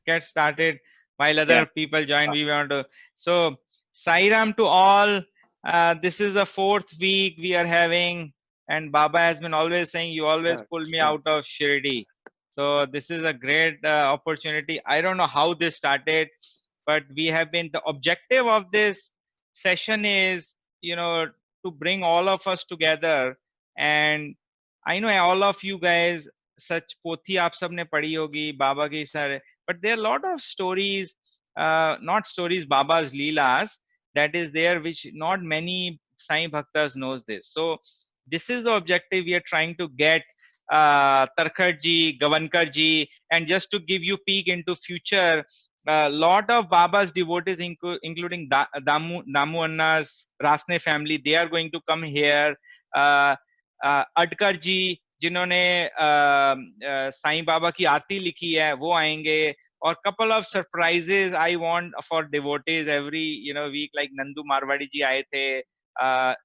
get started while Yeah. other people join. We want to. So, Sairam to all. This is the fourth week we are having, and Baba has been always saying, "You always pull me Start. out of Shirdi." So this is a great opportunity. I don't know how this started, but we have been. The objective of this session is, to bring all of us together. And I know all of you guys, सच पोथी आप सब ने पढ़ी होगी बाबा की सारे, but there are a lot of stories, not stories, Baba's leelas, that is there, which not many Sai Bhaktas knows this. So this is the objective we are trying to get. Tarkhar ji, Gavankar ji, and just to give you peek into future, a lot of Baba's devotees, including Damu Anna's Rasne family, they are going to come here. Uh, Adkar जी जिन्होंने साईं बाबा की आरती लिखी है वो आएंगे, और couple of surprises I want for devotees every week, like Nandu Marwadi ji आए थे,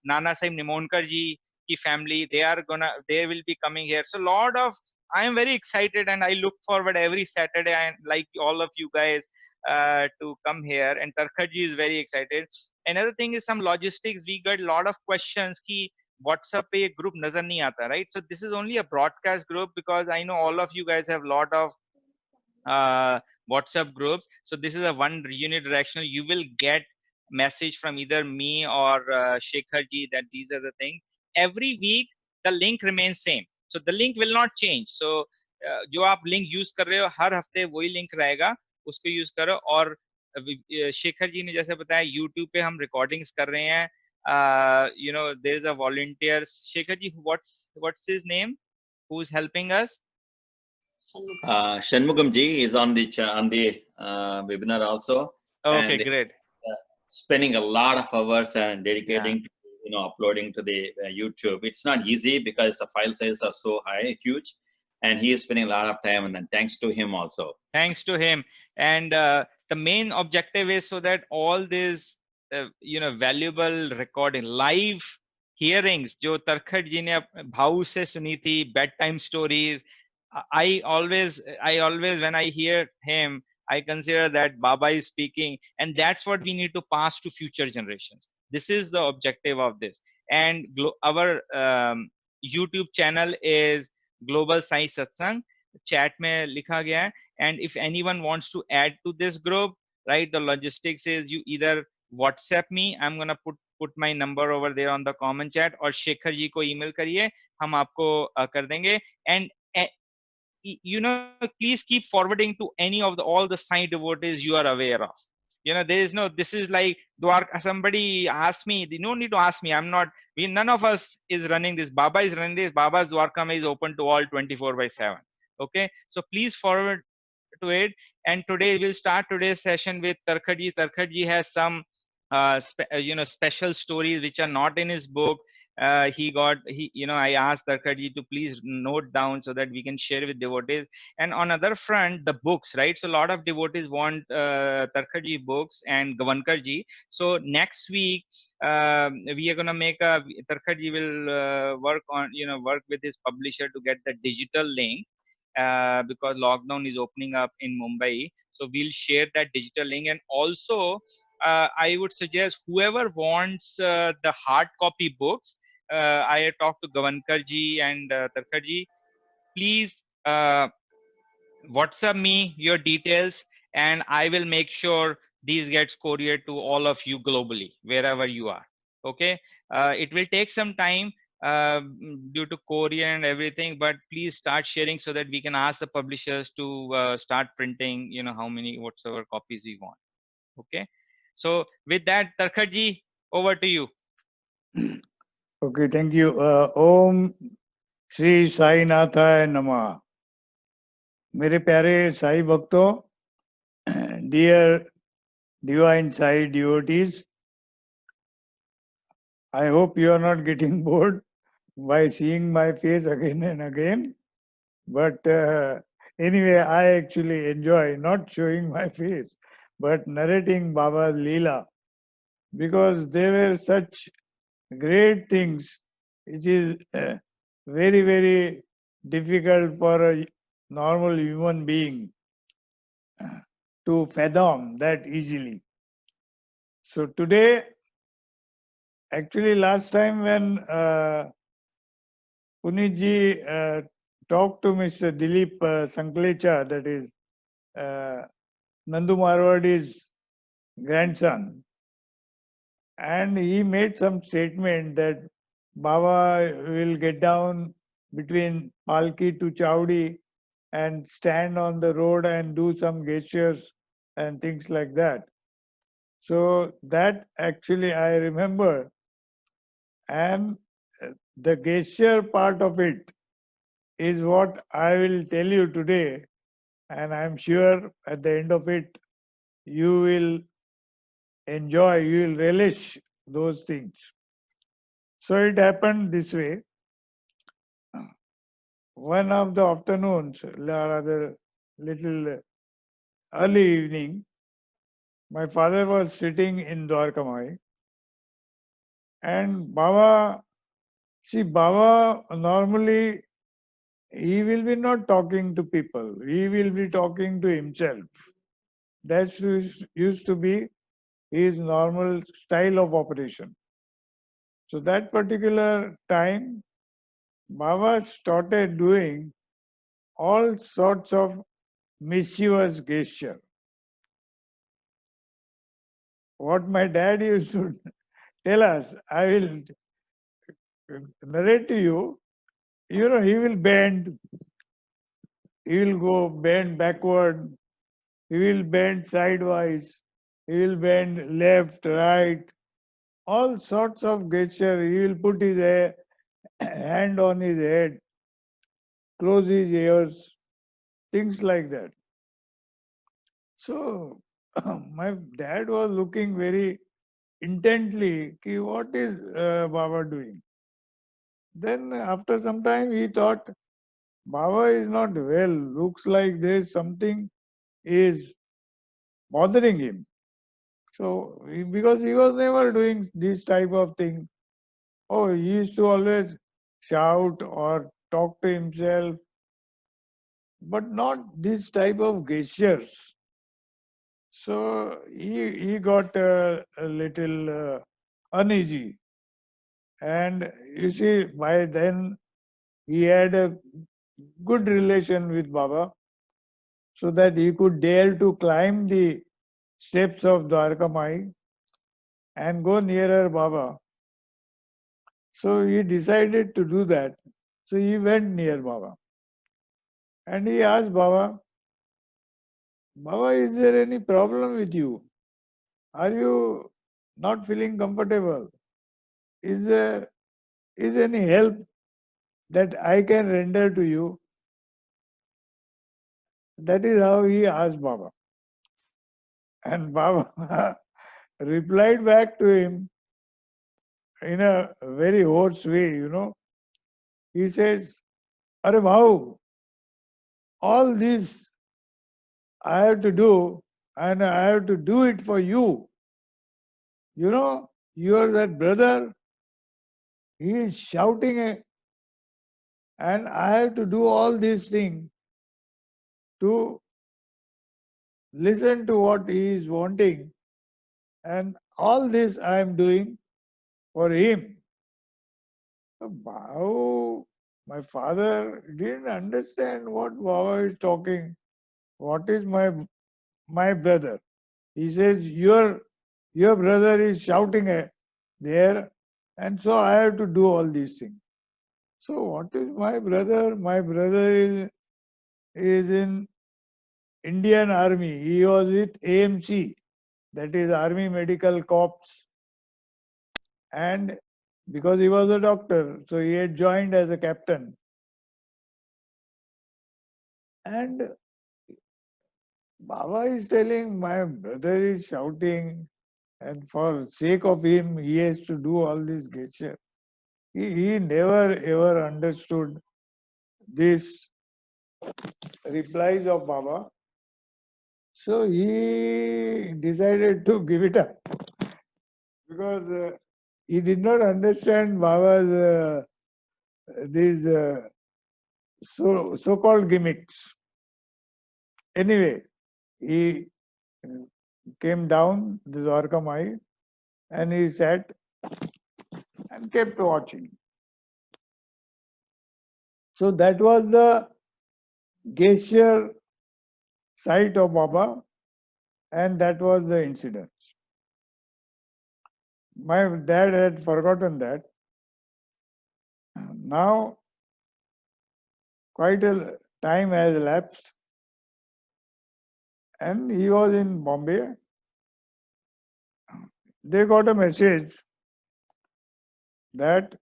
Nana Sahib Nimonkar ji की family, they will be coming here. So lot of, I am very excited and I look forward every Saturday, and like all of you guys to come here, and Tarkhar ji is very excited. Another thing is some logistics. We got a lot of questions ki WhatsApp पे ये group नजर नहीं आता, right? So this is only a broadcast group, because I know all of you guys have lot of uh, WhatsApp groups. So this is a one unidirectional. You will get message from either me or Shekhar ji that these are the things. Every week the link remains same. So the link will not change. So जो आप link use कर रहे हो हर हफ्ते वही link रहेगा, उसको use करो. और शेखर जी ने जैसे बताया YouTube पे हम recordings कर रहे हैं. There is a volunteer, Shekhar ji, what's his name, who's helping us? Shanmugam ji is on the webinar also, Okay, and great. spending a lot of hours and dedicating to uploading to the YouTube. It's not easy because the file sizes are so high, huge, and he is spending a lot of time. And then thanks to him also. Thanks to him. And the main objective is so that all these valuable recording, live hearings जो तरखट जी ने भाव से सुनी थी, bedtime stories, I always when I hear him, I consider that Baba is speaking, and that's what we need to pass to future generations. This is the objective of this. And our YouTube channel is Global Sai Satsang. Chat में लिखा गया है. And if anyone wants to add to this group, right, the logistics is you either WhatsApp me. I'm gonna put my number over there on the comment chat, or Shekhar ji को email करिए, हम आपको कर देंगे. And please keep forwarding to any of all the Sai devotees you are aware of. There is no, this is like Dwarka. Somebody asked me, you don't need to ask me. I'm not, none of us is running this. Baba is running this. Baba's Dwarka is open to all 24/7. Okay. So please forward to it. And today we'll start today's session with Tarkhadji. Tarkhadji has some, special stories which are not in his book. I asked Tarkhadji to please note down so that we can share with devotees. And on other front, the books, right? So a lot of devotees want Tarkhadji books and Gavankarji. So next week, we are going to make Tarkhadji will work with his publisher to get the digital link. Because lockdown is opening up in Mumbai, so we'll share that digital link. And also, I would suggest whoever wants the hard copy books, I talked to Gavankar ji and Tarkhar ji. Please WhatsApp me your details, and I will make sure these gets couriered to all of you globally, wherever you are. Okay, it will take some time due to courier and everything, but please start sharing so that we can ask the publishers to start printing. How many whatsoever copies we want. Okay, so with that, Tarkhar ji, over to you. Okay, thank you. Om Shri Sai Nathaya Namah. मेरे प्यारे साई भक्तों, dear divine Sai devotees, I hope you are not getting bored by seeing my face again and again. But anyway, I actually enjoy not showing my face, but narrating Baba's Leela, because they were such great things. It is very, very difficult for a normal human being to fathom that easily. So today, actually last time when Punitji talked to Mr. Dilip Sanklecha, that is Nandu Marwadi's grandson, and he made some statement that Baba will get down between Palki to Chowdi and stand on the road and do some gestures and things like that. So that actually I remember, and the gesture part of it is what I will tell you today, and I'm sure at the end of it you will enjoy, you will relish those things. So it happened this way. One of the afternoons, rather little early evening, my father was sitting in Dwarkamai, and Baba, see, Baba normally he will be not talking to people, he will be talking to himself. That used to be his normal style of operation. So that particular time, Baba started doing all sorts of mischievous gesture. What my dad used to tell us, I will narrate to you. You know, he will bend, he will go bend backward, he will bend sidewise, he will bend left, right, all sorts of gesture. He will put his hand on his head, close his ears, things like that. So my dad was looking very intently, ki what is Baba doing? Then after some time he thought, Baba is not well, looks like there's something is bothering him. So because he was never doing this type of thing. Oh, he used to always shout or talk to himself, but not this type of gestures. So he got a little uneasy. And you see, by then he had a good relation with Baba, so that he could dare to climb the steps of Dwarka Mai and go nearer Baba. So he decided to do that. So he went near Baba and he asked Baba, Baba, is there any problem with you? Are you not feeling comfortable? Is there any help that I can render to you? That is how he asked Baba. And Baba replied back to him in a very hoarse way, you know. He says, Are Bhau, all this I have to do, and I have to do it for you. You know, your that brother, he is shouting, and I have to do all these things to listen to what he is wanting, and all this I am doing for him. So Bhau, my father didn't understand what Baba is talking. What is my brother? He says, your brother is shouting there, and so I have to do all these things. So what is my brother? My brother is in Indian Army. He was with AMC, that is Army Medical Corps. And because he was a doctor, so he had joined as a captain. And Baba is telling, my brother is shouting, and for sake of him, he has to do all this gesture. He never ever understood these replies of Baba. So he decided to give it up because he did not understand Baba's these so-called gimmicks. Anyway, he came down the Dwarka Mai, and he sat and kept watching. So that was the gesture sight of Baba, and that was the incident. My dad had forgotten that. Now, quite a time has elapsed, and he was in Bombay. They got a message that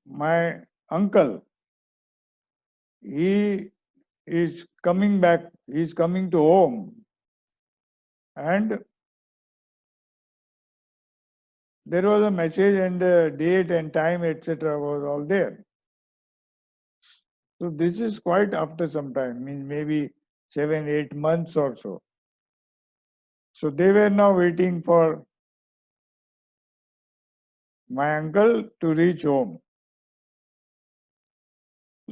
my uncle, he is coming back, he is coming to home, and there was a message, and the date and time, etc., was all there. So this is quite after some time, means maybe 7-8 months or so. So they were now waiting for my uncle to reach home.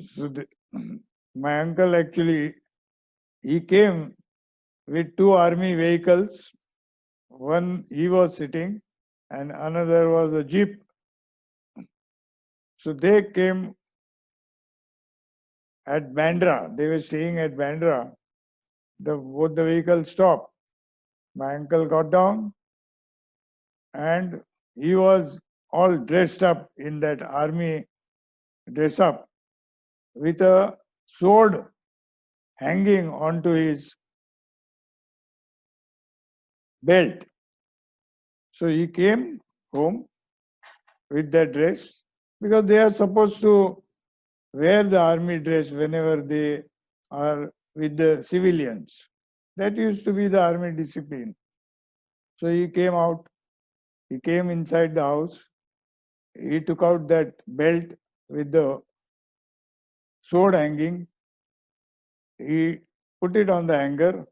So my uncle actually, he came with 2 army vehicles. One he was sitting and another was a jeep. So they came at Bandra. They were staying at Bandra. Both the vehicles stopped. My uncle got down and he was all dressed up in that army dress up with a sword hanging onto his belt. So he came home with that dress because they are supposed to wear the army dress whenever they are with the civilians. That used to be the army discipline. So he came out, he came inside the house, he took out that belt with the sword hanging, he put it on the hanger,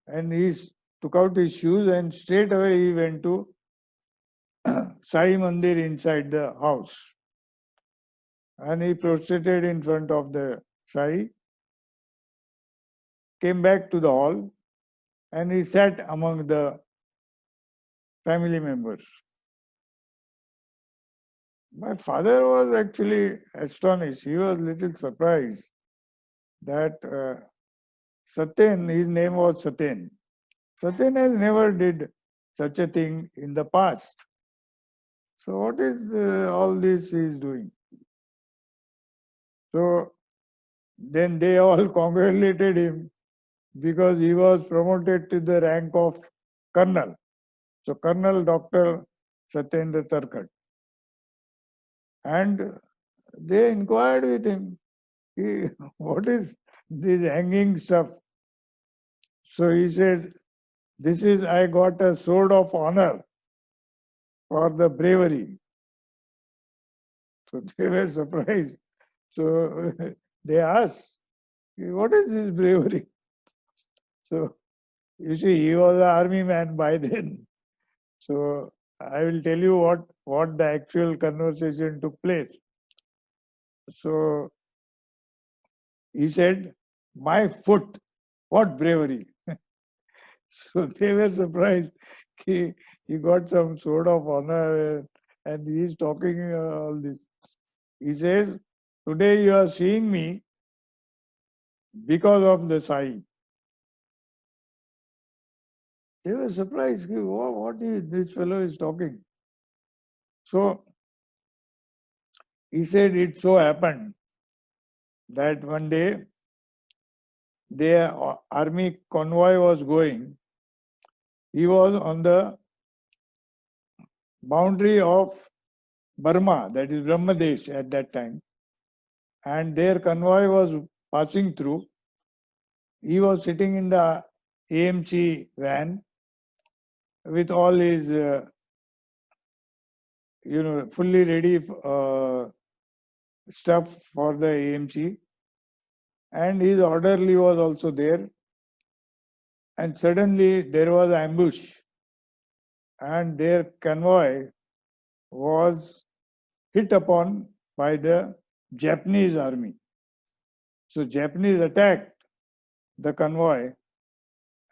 and he took out his shoes, and straight away he went to Sai Mandir inside the house. And he prostrated in front of the Sai, came back to the hall, and he sat among the family members. My father was actually astonished. He was a little surprised that Satyen, his name was Satyen. Satyen has never did such a thing in the past. So what is all this he is doing? So then they all congratulated him because he was promoted to the rank of colonel. So Colonel Dr. Satyendra Tarkad. And they inquired with him, what is this hanging stuff? So he said, this is, I got a sword of honor for the bravery. So they were surprised. So they asked, what is this bravery? So you see, he was an army man by then. So I will tell you what the actual conversation took place. So he said, my foot, what bravery. So they were surprised. He got some sword of honor and he is talking all this. He says, today you are seeing me because of the Sai. They were surprised. What is this fellow is talking? So he said it so happened that one day their army convoy was going. He was on the boundary of Burma, that is Brahmadesh at that time, and their convoy was passing through. He was sitting in the AMC van with all his, fully ready stuff for the AMC, and his orderly was also there. And suddenly there was ambush, and their convoy was hit upon by the Japanese army. So Japanese attacked the convoy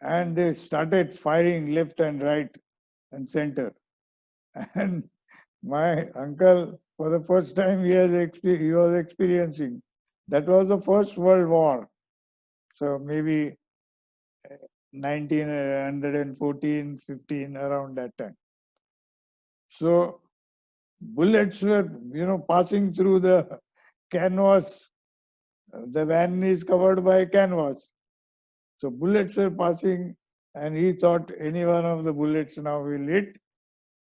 and they started firing left and right and center. And my uncle, for the first time, he was experiencing. That was the First World War. So maybe 1914, 15, around that time. So bullets were, passing through the canvas. The van is covered by canvas. So bullets were passing, and he thought any one of the bullets now will hit,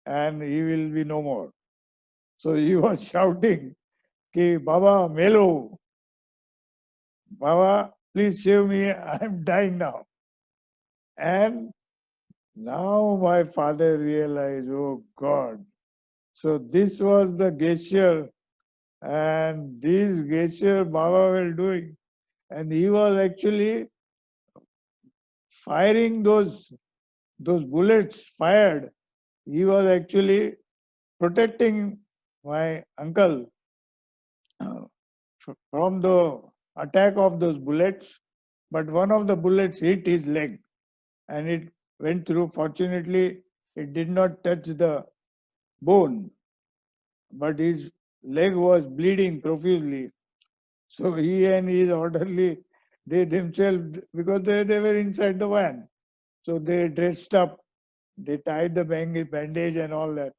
and he will be no more. So he was shouting, Ki Baba Melo, Baba, please save me, I'm dying now. And now my father realized, oh God. So this was the gesture, and this gesture Baba was doing. And he was actually firing those bullets fired. He was actually protecting my uncle from the attack of those bullets. But one of the bullets hit his leg and it went through. Fortunately, it did not touch the bone, but his leg was bleeding profusely. So he and his orderly, they themselves, because they were inside the van, so they dressed up, they tied the bandage and all that.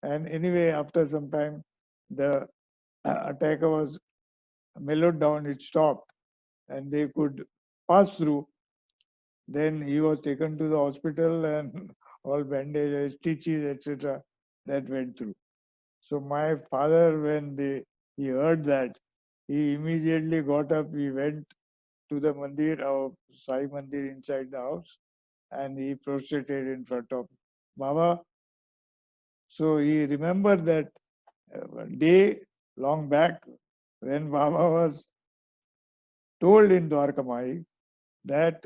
And anyway, after some time, the attacker was mellowed down, it stopped, and they could pass through. Then he was taken to the hospital and all bandages, stitches, etc. that went through. So my father, when he heard that, he immediately got up, he went to the mandir, our Sai mandir inside the house, and he prostrated in front of Baba. So he remembered that day long back when Baba was told in Dwarkamai that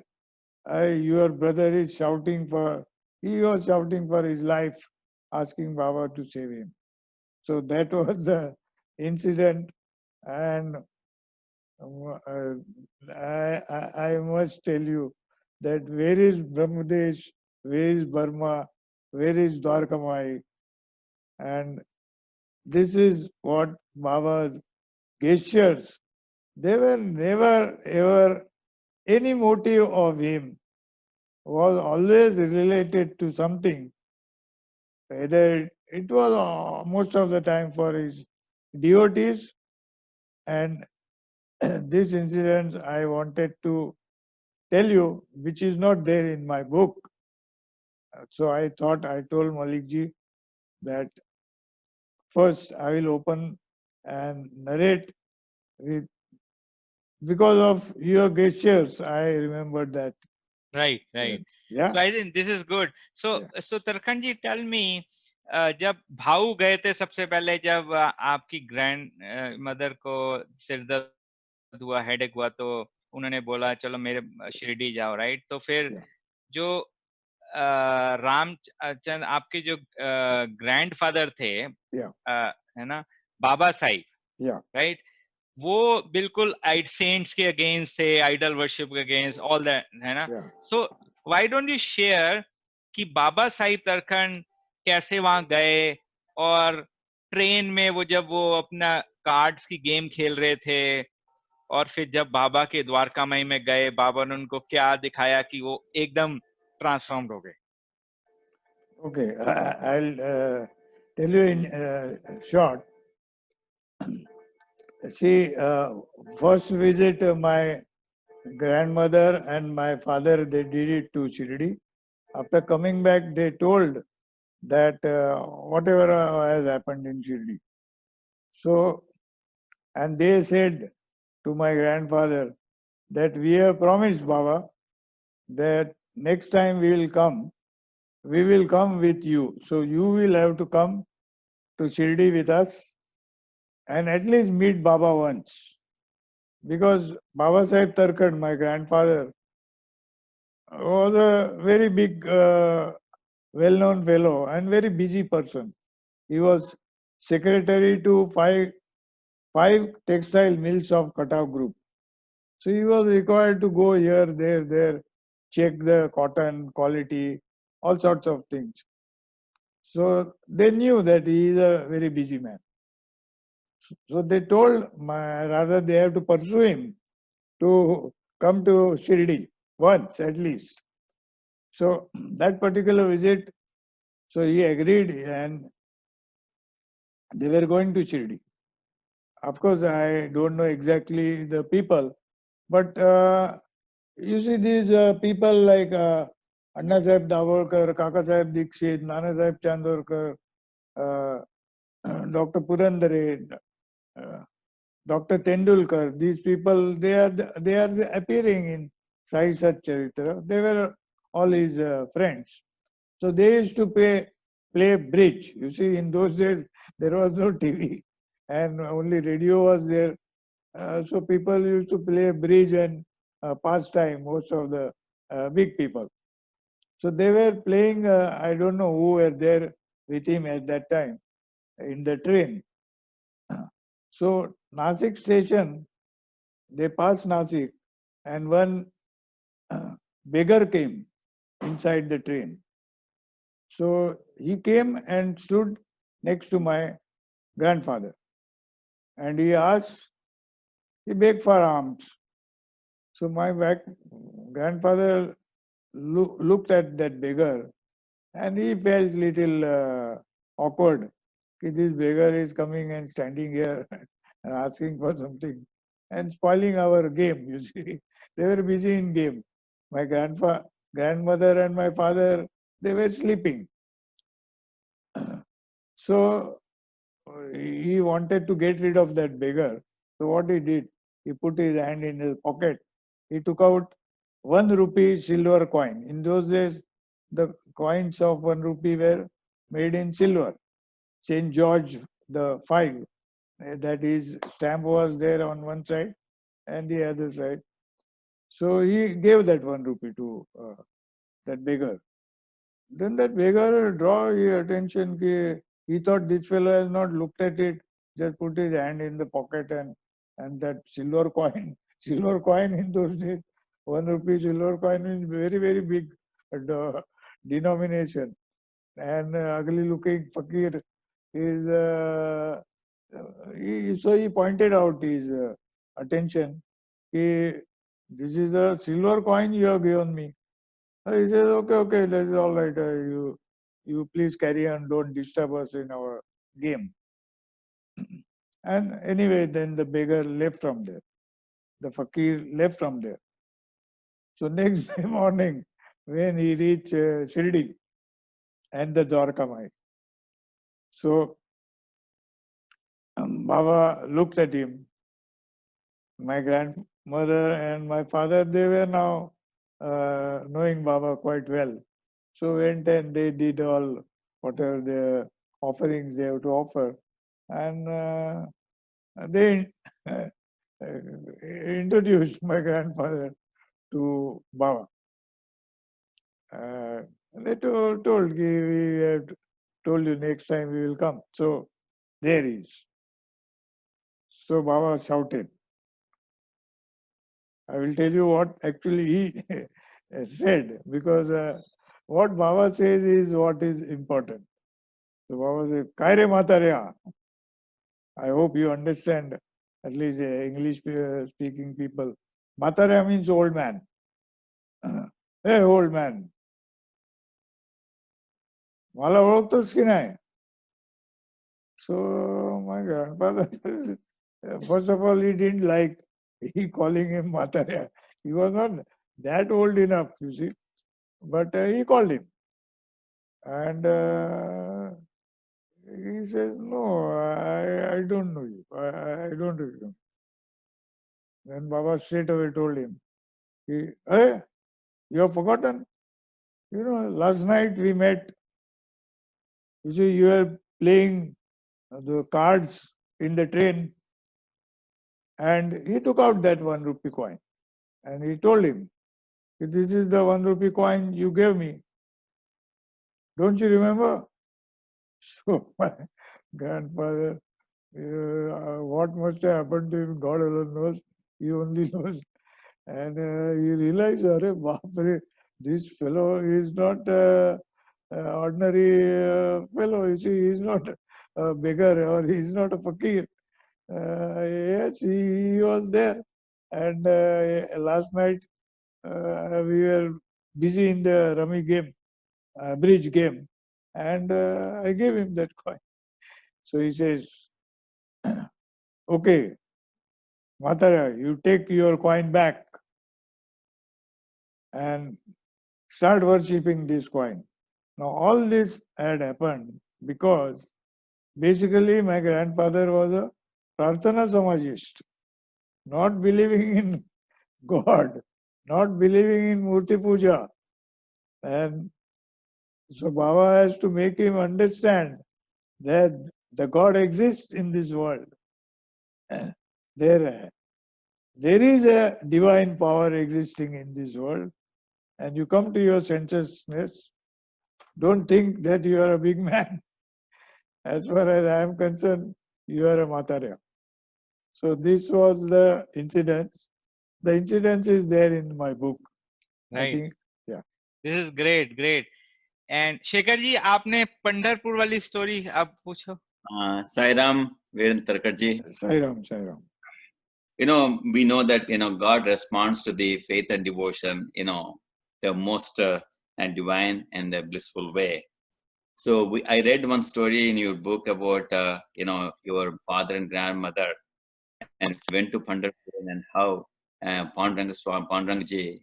your brother is shouting he was shouting for his life, asking Baba to save him. So that was the incident, and I must tell you that where is Brahmadesh, where is Burma, where is Dwarkamai, and this is what Baba's gestures. They were never ever any motive of him was always related to something. Either it was most of the time for his devotees, and this incident I wanted to tell you, which is not there in my book. So I told Malikji that first I will open and narrate with, because of your gestures, I remembered that. Right, right. Yeah. So I think this is good. So Yeah. so Tarkan ji, tell me, जब भाऊ गए थे सबसे पहले, जब आपकी grand mother को सिर दर्द हुआ, हेडेक हुआ, तो उन्होंने बोला चलो मेरे शिरडी जाओ, राइट? तो फिर Yeah. जो रामचंद्र आपके जो ग्रैंडफादर थे, Yeah. है ना, बाबा साहिब, Yeah. राइट, वो बिल्कुल सेंट्स के अगेंस्ट थे, आइडल वर्शिप के अगेंस्ट, ऑल दैट, है ना? Yeah. So why don't you share कि बाबा साहिब तरखंड कैसे वहां गए, और ट्रेन में वो जब वो अपना कार्ड्स की गेम खेल रहे थे, और फिर जब बाबा के द्वारकामाई में गए, बाबा ने उनको क्या दिखाया कि वो एकदम ट्रांसफॉर्म्ड हो गए? Okay, I'll tell you in short. See, first visit my grandmother and my father, they did it to Shirdi. After coming back, they told that whatever has happened in Shirdi. So, and they said to my grandfather that we have promised Baba that next time we will come with you. So you will have to come to Shirdi with us and at least meet Baba once. Because Baba Sahib Tarkad, my grandfather, was a very big, well-known fellow and very busy person. He was secretary to five textile mills of Cuttack Group. So he was required to go here, there. check the cotton quality, all sorts of things. So they knew that he is a very busy man. So they told, rather they have to pursue him to come to Shirdi once at least. So that particular visit, so he agreed and they were going to Shirdi. Of course, I don't know exactly the people, but you see these people like Anna Sahib Davolkar, Kaka Sahib Dikshit, Nana Sahib Chandorkar, Dr. Purandare, uh, Dr. Tendulkar, these people, they are appearing in Sai Sat Charitra. They were all his friends. So they used to play bridge. You see, in those days, there was no TV and only radio was there. So people used to play bridge and pastime, most of the big people. So they were playing, I don't know who were there with him at that time in the train. So Nasik station, they passed Nasik and one beggar came inside the train. So he came and stood next to my grandfather and he asked, he begged for alms. So my grandfather looked at that beggar and he felt little awkward. This beggar is coming and standing here and asking for something and spoiling our game, you see. They were busy in game. My grandmother and my father, they were sleeping. So he wanted to get rid of that beggar. So what he did, he put his hand in his pocket. He took out 1 rupee silver coin. In those days, the coins of 1 rupee were made in silver. St. George the Five, that his stamp was there on one side and the other side. So he gave that 1 rupee to that beggar. Then that beggar draw his attention. He thought this fellow has not looked at it, just put his hand in the pocket and that silver coin, silver coin in those days, 1 rupee silver coin is very, very big denomination. And ugly looking fakir is, so he pointed out his attention. This is a silver coin you have given me. He says, okay, that's all right. You please carry on, don't disturb us in our game. And anyway, then the beggar left from there. The fakir left from there. So next day morning, when he reached Shirdi and the Dwarkamai, so Baba looked at him. My grandmother and my father, they were now knowing Baba quite well. So went and they did all whatever the offerings they have to offer. And they introduced my grandfather to Baba. They told we have told you next time we will come. So there he is. So Baba shouted. I will tell you what actually he said, because what Baba says is what is important. So Baba said, Kaire Matareya. I hope you understand, at least English speaking people. Matareya means old man. Hey, old man. मला ओळखतोस की नाही? So my grandfather, first of all, he didn't like he calling him Matareya. He was not that old enough, you see, but he called him. And he says, no, I don't know you. I don't know. Then Baba straight away told him, hey, you have forgotten? You know, last night we met. You see, you were playing the cards in the train, and he took out that 1 rupee coin and he told him, this is the 1 rupee coin you gave me. Don't you remember? So my grandfather, what must have happened to him, God alone knows. He only knows. And he realized, Are, baap re, this fellow is not ordinary fellow. You see, he is not a beggar or he is not a fakir. Yes, he was there. And last night we were busy in the rummy game, bridge game, and I gave him that coin. So he says, okay, Matara, you take your coin back and start worshipping this coin. Now, all this had happened because basically my grandfather was a Prarthana Samajist, not believing in God, not believing in Murti Puja. And so Baba has to make him understand that the God exists in this world. There is a divine power existing in this world, and you come to your senselessness. Don't think that you are a big man. As far as I am concerned, you are a Matarya. So this was the incidents. The incidents is there in my book. I Right. think, This is great, great. And Shekhar ji आपने पंढरपुर वाली story आप पूछो. Sai Ram, Veerendra Tarkarji. Sai Ram, Sai Ram. We know that, God responds to the faith and devotion, the most and divine and blissful way. So I read one story in your book about, your father and grandmother and went to Pandharpur and how Pandurangji,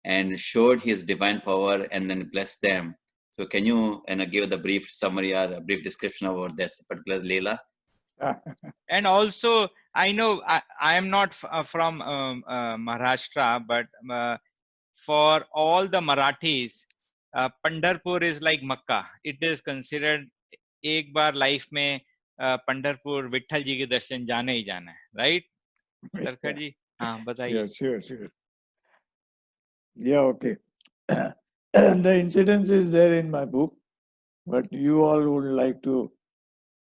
and showed his divine power and then blessed them. So can you, give the brief summary or a brief description about this particular Leela? And also, I know I am not from Maharashtra, but for all the Marathis, Pandharpur is like Makkah. It is considered एक बार life में पंढरपुर विठल जी के दर्शन जाना ही जाना है, right तरखड़ जी? हाँ बताइए. Sure. Yeah, okay. The incidents is there in my book, but you all would like to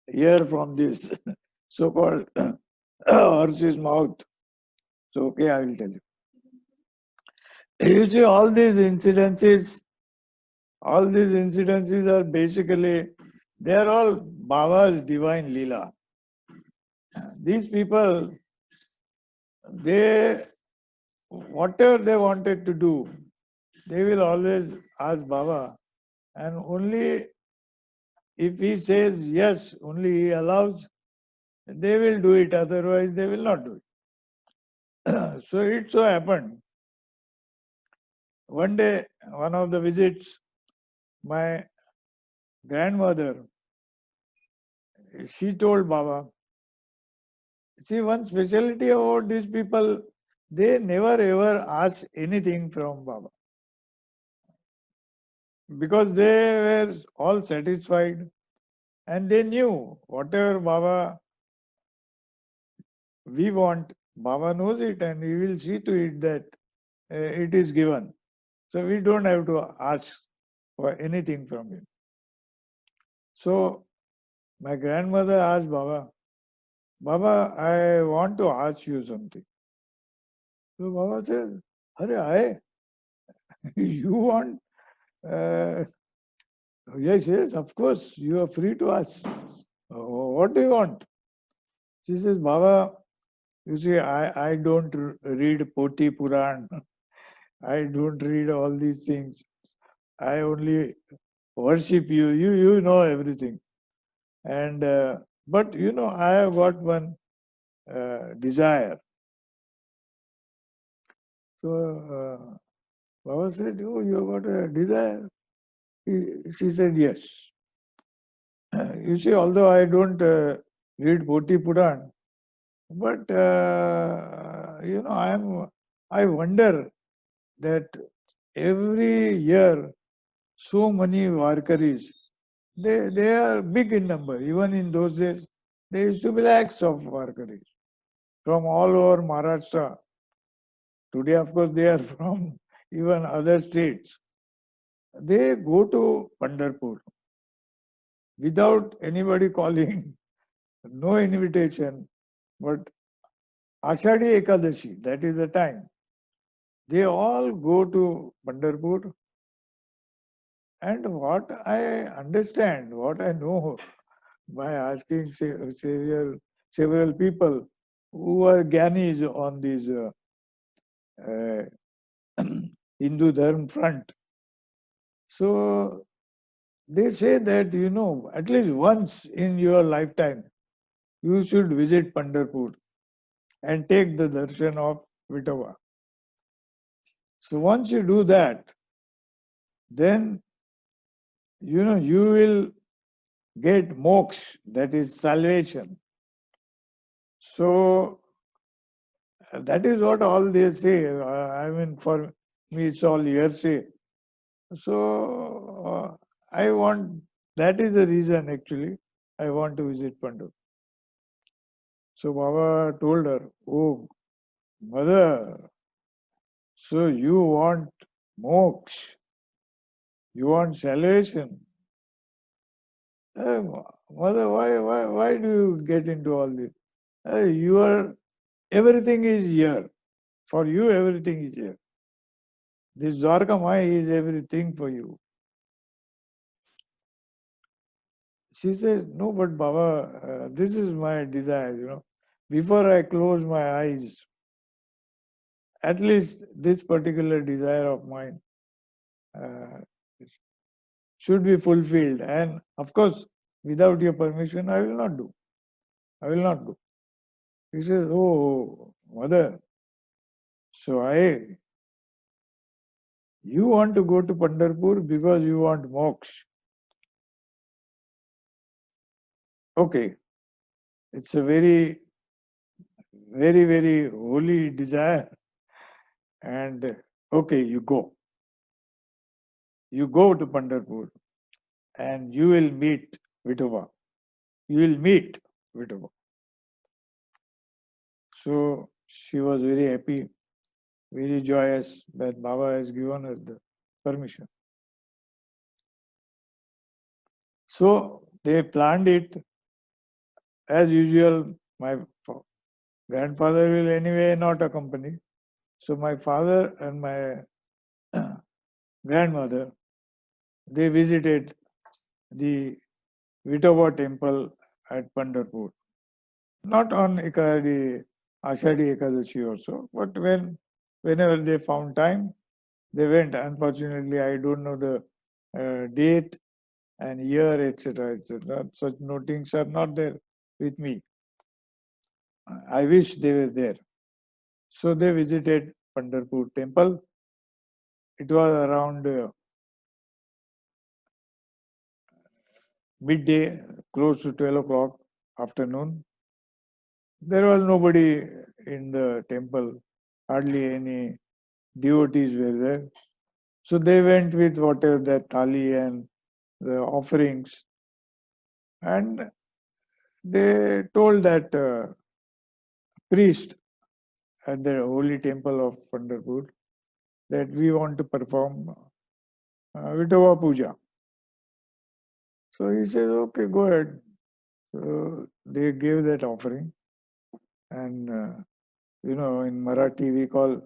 hear from this so-called horse's mouth. So, okay, I will tell you. You see, all these incidences are basically, they are all Baba's divine Leela. These people, whatever they wanted to do, they will always ask Baba, and only if he says yes, only he allows, they will do it, otherwise they will not do it. So it so happened, one day, one of the visits, my grandmother, she told Baba, see, one specialty about these people, they never ever ask anything from Baba. Because they were all satisfied and they knew whatever Baba we want, Baba knows it and he will see to it that it is given. So we don't have to ask for anything from him. So my grandmother asked Baba, Baba, I want to ask you something. So Baba said, Hare, you want? Yes, of course, you are free to ask. What do you want? She says, Baba, you see, I don't read Poti Puran. I don't read all these things. I only worship you. You know everything. And but I have got one desire. So Baba said, "Oh, you have got a desire." She said, "Yes." You see, although I don't read Poti Puran, but I wonder that every year so many Varkaris, they are big in number. Even in those days, there used to be lakhs of Varkaris from all over Maharashtra. Today, of course, they are from even other states. They go to Pandharpur without anybody calling, no invitation, but Ashadi Ekadashi, that is the time. They all go to Pandharpur. And what I understand, what I know by asking several people who are Gyanis on these Hindu Dharma front. So they say that, at least once in your lifetime, you should visit Pandharpur and take the darshan of Vitava. So once you do that, then, you will get moksha, that is salvation. So that is what all they say. I mean, for me, it's all hearsay. So that is the reason actually, I want to visit Pandharpur. So Baba told her, oh, mother, so you want moksha, you want salvation. Mother, why do you get into all this? Everything is here. For you, everything is here. This Dwarka Mai is everything for you. She says, no, but Baba, this is my desire, Before I close my eyes, at least this particular desire of mine uh, should be fulfilled. And of course, without your permission, I will not do. I will not go. He says, oh, mother, so you want to go to Pandharpur because you want moksha. Okay, it's a very, very, very holy desire. And okay, you go. You go to Pandharpur and you will meet Vitova. You will meet Vitova. So she was very happy, very joyous that Baba has given us the permission. So they planned it. As usual, my grandfather will anyway not accompany. So my father and my grandmother, they visited the Vitova temple at Pandharpur. Not on Ashadi Ekadashi also, but whenever they found time, they went. Unfortunately, I don't know the date and year, etc., etc. Such notings are not there with me. I wish they were there. So they visited Pandharpur temple. It was around midday, close to 12 o'clock afternoon. There was nobody in the temple, hardly any devotees were there. So they went with whatever that thali and the offerings. And they told that priest at the holy temple of Pandharpur that we want to perform Vitova Puja. So he says, okay, go ahead. So they gave that offering. And, in Marathi we call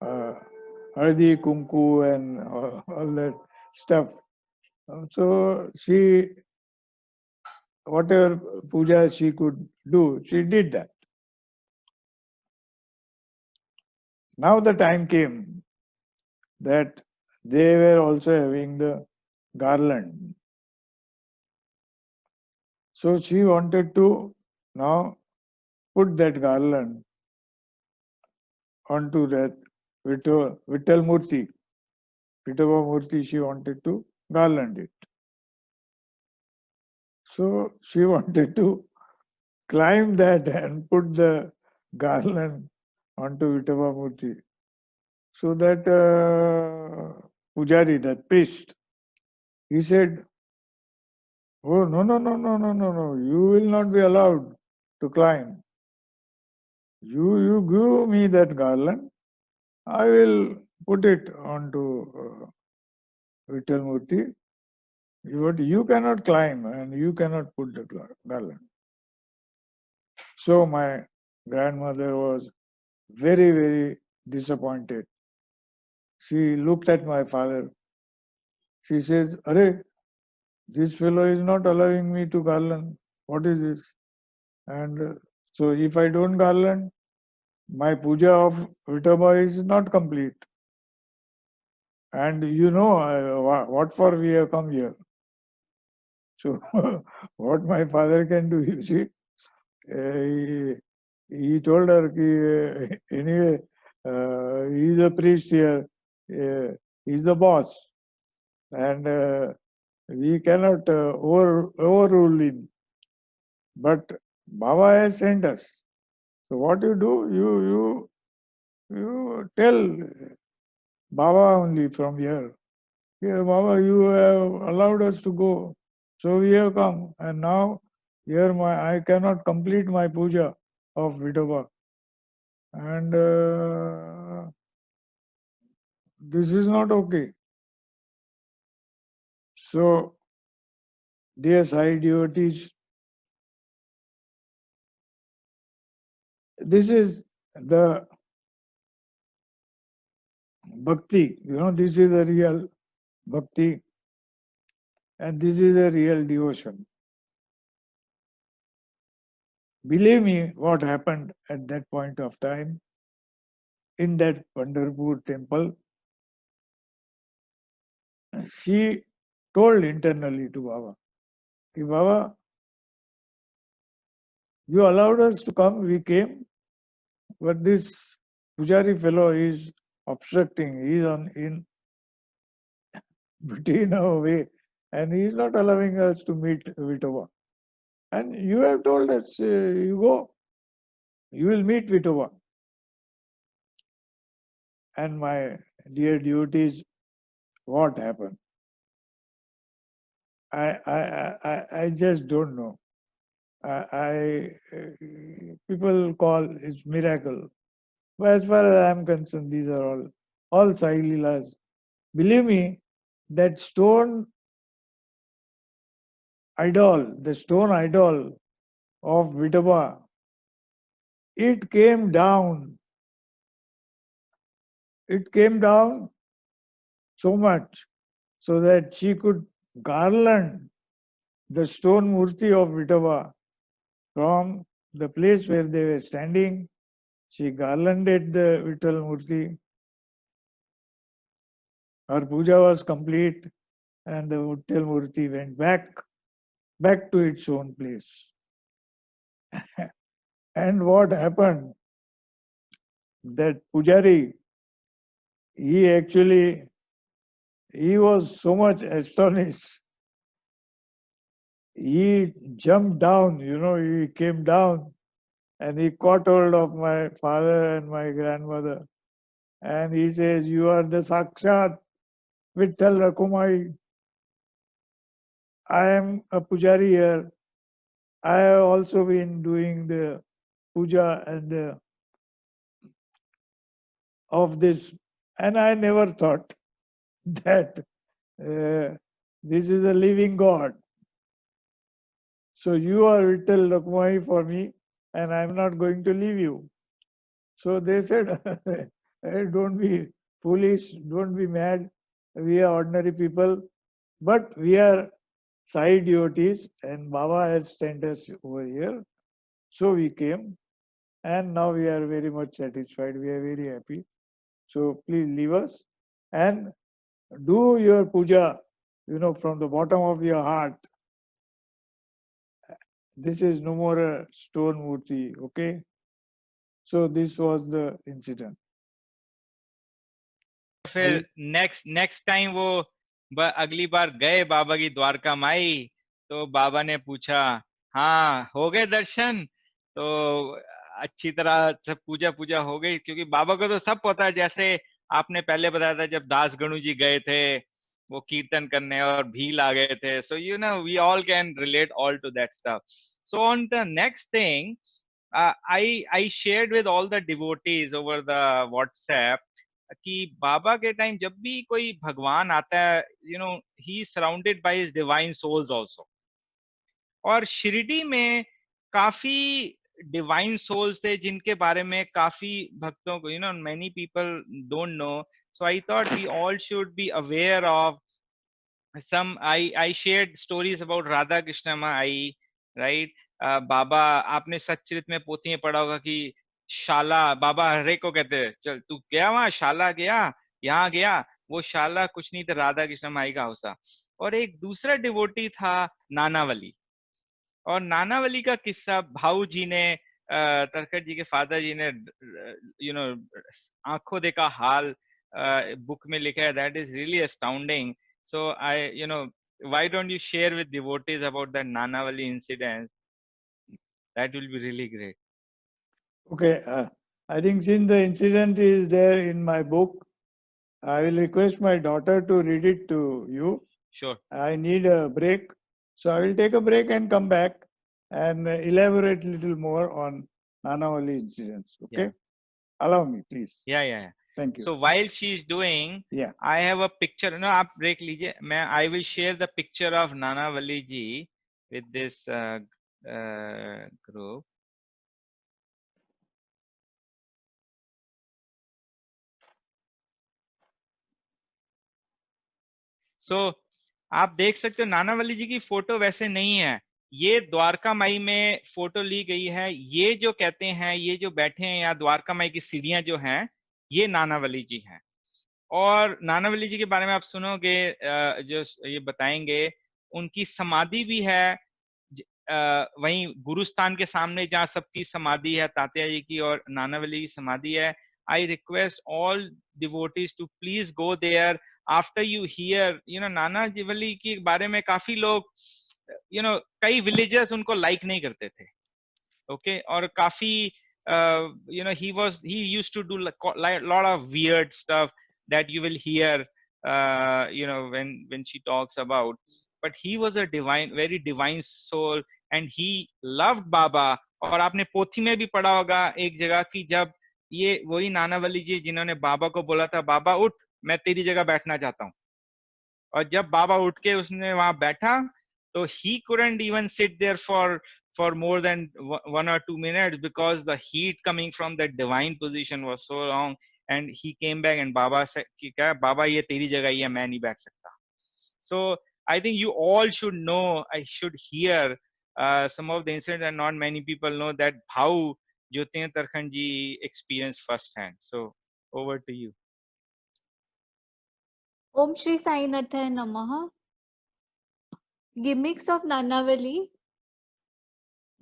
Haldi, Kumku and all that stuff. So she, whatever puja she could do, she did that. Now the time came that they were also having the garland. So she wanted to now put that garland onto that Vittal Murti. Vitava Murti, she wanted to garland it. So she wanted to climb that and put the garland onto Vitava Murti. So that Pujari, that priest, he said, oh, no, you will not be allowed to climb. You give me that garland, I will put it onto Vittal Murti. But you cannot climb and you cannot put the garland. So my grandmother was very, very disappointed. she looked at my father. She says, "Arey, this fellow is not allowing me to garland. What is this?" And so if I don't garland, my puja of Vitaba is not complete. And you know what for we have come here. So what my father can do, you see, he told her, anyway, he's a priest here, he's the boss, and we cannot overrule him. But Baba has sent us. So what you do, you tell Baba only from here. Yeah, Baba, you have allowed us to go. So we have come. And now here I cannot complete my puja of Vitova. And this is not okay. So, dear Sai devotees, this is the bhakti. This is the real bhakti. And this is the real devotion. Believe me, what happened at that point of time in that Pandharpur temple, she told internally to Baba, Baba, you allowed us to come, we came, but this Pujari fellow is obstructing, he is in between our way, and he is not allowing us to meet Vitova. And you have told us, you go, you will meet Vitova. And my dear devotees, what happened? I just don't know. People call it miracle. But as far as I am concerned, these are all Sai Leelas. Believe me, that stone idol, the stone idol of Vitaba, it came down. It came down so much so that she could garland the stone murti of Vitaba from the place where they were standing. She garlanded the Vittal murti. Her puja was complete and the Vittal murti went back to its own place. And what happened? That Pujari, he was so much astonished. He jumped down, he came down and he caught hold of my father and my grandmother. And he says, "You are the Sakshat Vittal Rakumai. I am a Pujari here. I have also been doing the puja and of this. And I never thought that this is a living God. So you are Vittal Rakumai for me, and I'm not going to leave you." So they said, "Hey, don't be foolish, don't be mad. We are ordinary people, but we are Sai devotees, and Baba has sent us over here. So we came, and now we are very much satisfied. We are very happy. So please leave us and do your puja, from the bottom of your heart. This is no more a stone murti, okay?" So this was the incident. फिर next time वो अगली बार गए बाबा की द्वारका माई, तो बाबा ने पूछा, हाँ हो गए दर्शन? तो अच्छी तरह सब पूजा हो गई, क्योंकि बाबा को तो सब पता है। जैसे आपने पहले बताया था, जब दास गणु जी गए थे वो कीर्तन करने और भील आ गए थे, so we all can relate all to that stuff. So on the next thing, I shared with all the devotees over the WhatsApp कि बाबा के टाइम जब भी कोई भगवान आता है, he is surrounded by his divine souls also. और शिरडी में काफी डिवाइन सोल्स थे जिनके बारे में काफी भक्तों को, many people don't know So I thought we all should be aware of some. I shared stories about Radha Krishna Mai, right? बाबा, आपने सच्चरित में पोथी में पढ़ा होगा कि शाला, बाबा हरे को कहते हैं, चल तू गया वहां, शाला गया, यहाँ गया, वो शाला कुछ नहीं था, राधा कृष्ण माई का हौसा। और एक दूसरा डिवोटी था नानावली, और नानावली का किस्सा भाऊ जी ने, तरखट जी के फादर जी ने, यू नो, आंखों देखा हाल बुक में लिखा है। That is really astounding. So I, why don't you share with devotees about that Nanavali incident? That will be really great. Okay, I think since the incident is there in my book, I will request my daughter to read it to you. Sure. I need a break, so I will take a break and come back and elaborate a little more on Nanavali incidents. Okay, allow me, please. Yeah. Thank you. So while she is doing, I have a picture. No, आप break लीजिए. I will share the picture of Nanavali ji with this group. So आप देख सकते हो नानावली जी की photo वैसे नहीं है, ये द्वारका माई में फोटो ली गई है। ये जो कहते हैं, ये जो बैठे हैं यहाँ द्वारका माई की सीढ़ियां जो हैं, ये नानावली जी हैं। और नानावली जी के बारे में आप सुनोगे, जो ये बताएंगे, उनकी समाधि भी है वहीं गुरुस्थान के सामने जहाँ सबकी समाधि है, तात्या जी की और नानावली की समाधि है। I request all devotees to please go there after you here, Nanavali के बारे में काफी लोग, कई विलेजर्स उनको लाइक नहीं करते थे, ओके, और काफी he used to do lot of weird stuff that you will hear when she talks about, but he was a very divine soul and he loved Baba. और आपने पोथी में भी पढ़ा होगा एक जगह कि जब ये वही नानावली जी जिन्होंने बाबा को बोला था, बाबा उठ, मैं तेरी जगह बैठना चाहता हूँ, और जब बाबा उठ के उसने वहां बैठा तो he couldn't even sit there for more than 1 or 2 minutes because the heat coming from that divine position was so long, and he came back and Baba said कि क्या बाबा ये तेरी जगह ही है, मैं नहीं बैठ सकता. So I think you all should know, I should hear some of the incidents, and not many people know that how Jyotirindra Tarkhand ji experienced firsthand. So over to you. Om Shri Sai Nathaya Namaha. Gimmicks of Nanavali.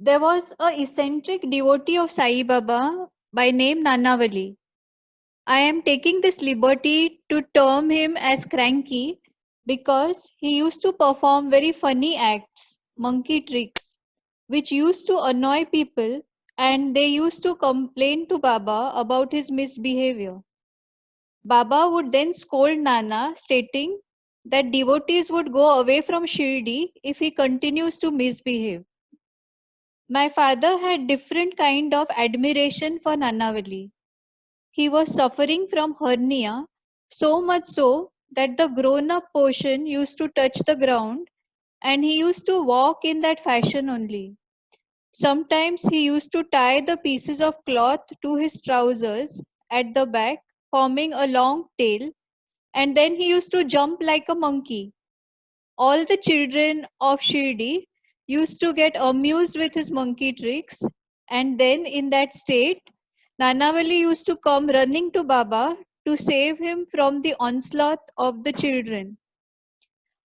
There was a eccentric devotee of Sai Baba by name Nanavali. I am taking this liberty to term him as cranky because he used to perform very funny acts, monkey tricks, which used to annoy people, and they used to complain to Baba about his misbehavior. Baba would then scold Nana, stating that devotees would go away from Shirdi if he continues to misbehave. My father had different kind of admiration for Nanavali. He was suffering from hernia, so much so that the grown-up portion used to touch the ground, and he used to walk in that fashion only. Sometimes he used to tie the pieces of cloth to his trousers at the back, forming a long tail, and then he used to jump like a monkey. All the children of Shirdi used to get amused with his monkey tricks, and then in that state, Nanavali used to come running to Baba to save him from the onslaught of the children.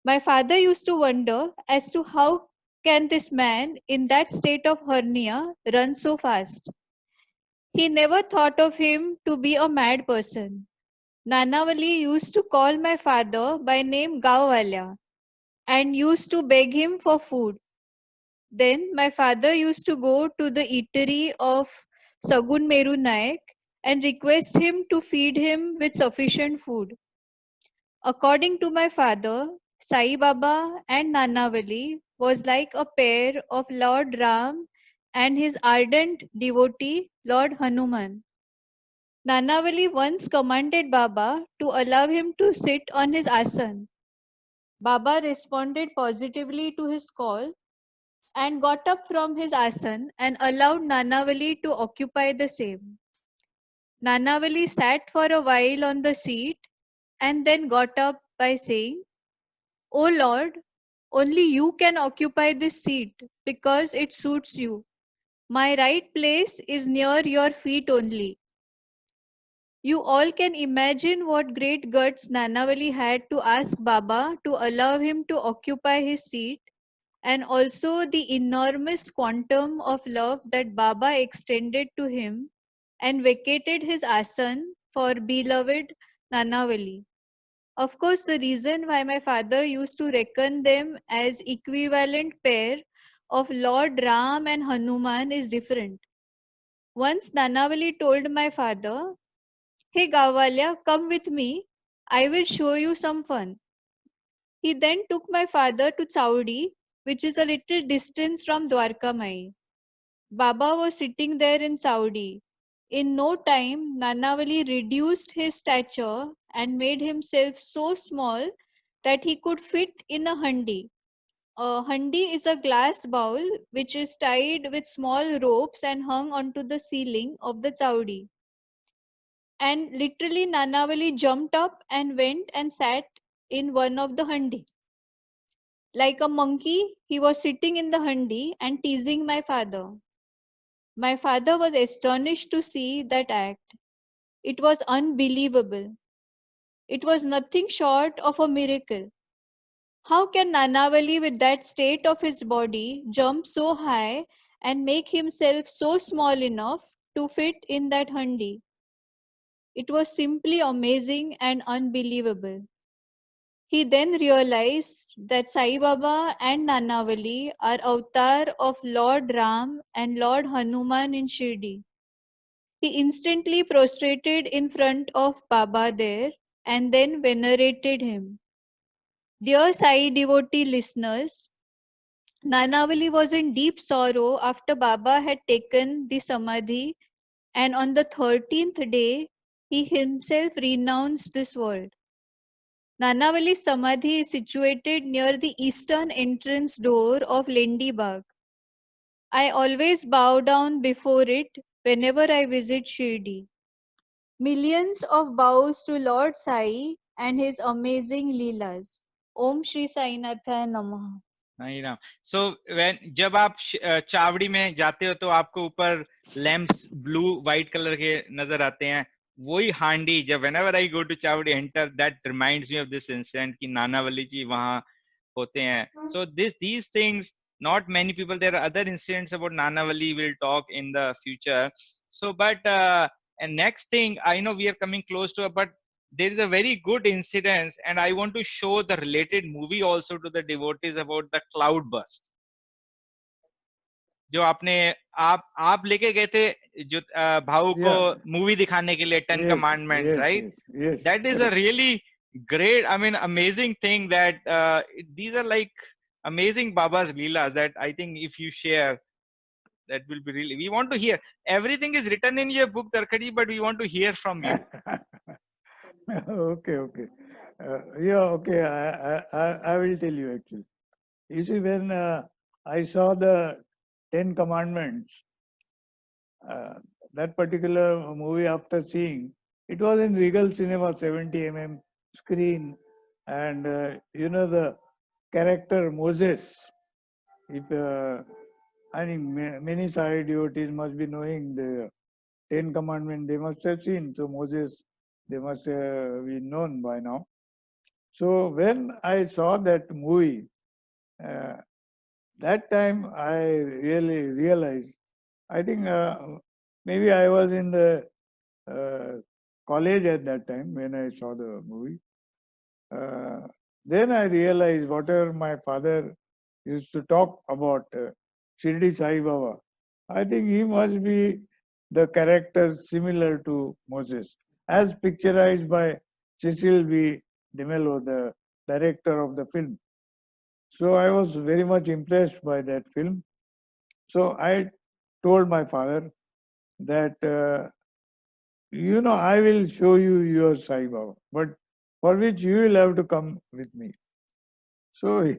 My father used to wonder as to how can this man in that state of hernia run so fast. He never thought of him to be a mad person. Nanavali used to call my father by name Gawwala and used to beg him for food. Then my father used to go to the eatery of Sagun Meru Naik and request him to feed him with sufficient food. According to my father, Sai Baba and Nanavali was like a pair of Lord Ram and his ardent devotee Lord Hanuman. Nanavali once commanded Baba to allow him to sit on his asan. Baba responded positively to his call and got up from his asan and allowed Nanavali to occupy the same. Nanavali sat for a while on the seat and then got up by saying, "O Lord, only you can occupy this seat because it suits you. My right place is near your feet only." You all can imagine what great guts Nanavali had to ask Baba to allow him to occupy his seat, and also the enormous quantum of love that Baba extended to him and vacated his asan for beloved Nanavali. Of course, the reason why my father used to reckon them as equivalent pair of Lord Ram and Hanuman is different. Once Nanavali told my father, "Hey Gawalia, come with me. I will show you some fun." He then took my father to Chaudi, which is a little distance from Dwarka Mai. Baba was sitting there in Saudi. In no time, Nanavali reduced his stature and made himself so small that he could fit in a handi. A handi is a glass bowl which is tied with small ropes and hung onto the ceiling of the Chaudi. And literally, Nanavali jumped up and went and sat in one of the handi. Like a monkey, he was sitting in the handi and teasing my father. My father was astonished to see that act. It was unbelievable. It was nothing short of a miracle. How can Nanavali, with that state of his body, jump so high and make himself so small enough to fit in that handi? It was simply amazing and unbelievable. He then realized that Sai Baba and Nanavali are avatar of Lord Ram and Lord Hanuman in Shirdi. He instantly prostrated in front of Baba there and then venerated him. Dear Sai devotee listeners, Nanavali was in deep sorrow after Baba had taken the Samadhi, and on the 13th day, he himself renounced this world. Nanavali's Samadhi is situated near the eastern entrance door of Lendi Bagh. I always bow down before it whenever I visit Shirdi. Millions of bows to Lord Sai and his amazing Leelas. Om Shri Sai Nathaya Namaha. नहीं ना. So when जब आप चावड़ी में जाते हो तो आपको ऊपर लैम्प्स ब्लू वाइट कलर के नजर आते हैं. वही हांडी जब whenever I go to Chavdi enter, that reminds me of this incident कि नानावली जी वहाँ होते हैं. So these things, not many people, there are other incidents about Nanavali we'll talk in the future. So but and next thing, I know we are coming close to it, but there is a very good incident and I want to show the related movie also to the devotees about the cloud burst. जो आपने आप लेके गए थे जो भाऊ को movie दिखाने के लिए 10 commandments, right? Yes, that is a really great, I mean, amazing thing that these are like amazing Baba's Leelas that I think if you share, that will be really, we want to hear. Everything is written in your book, Tarkadi, but we want to hear from you. Okay. Okay. I will tell you actually. You see, when I saw the 10 Commandments, that particular movie, after seeing, it was in Regal Cinema 70 screen, and the character Moses. If I mean, many Sai devotees must be knowing the 10 Commandments, they must have seen. So Moses, they must be known by now. So when I saw that movie, that time I really realized, I think maybe I was in the college at that time when I saw the movie. Then I realized whatever my father used to talk about Shirdi Sai Baba, I think he must be the character similar to Moses, as picturized by Cecil B. DeMello, the director of the film. So I was very much impressed by that film. So I told my father that, I will show you your Sai Baba, but for which you will have to come with me. So